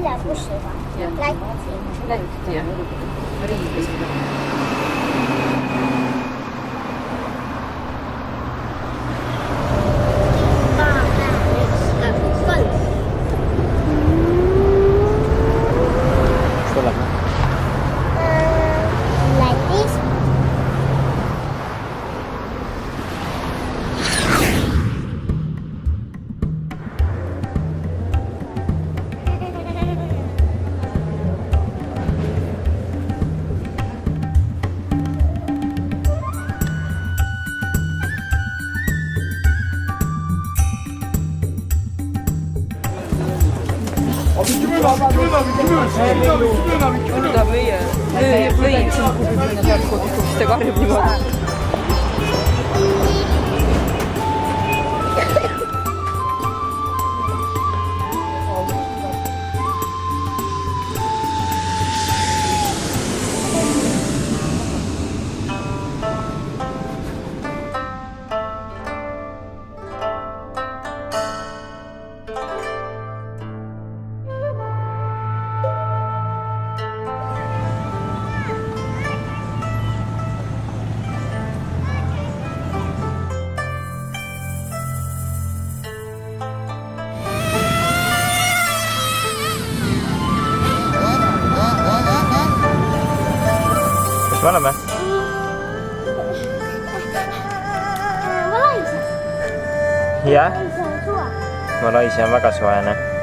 Mille bussiga? Lätti. Lätti jah. Riivisega. Lätis. On ta meie lõid siin kubimine sealt kodus ja karjub niimoodi. Kus me oleme? Valaisa. Jah, See on suva. Malaisia on väga soojane.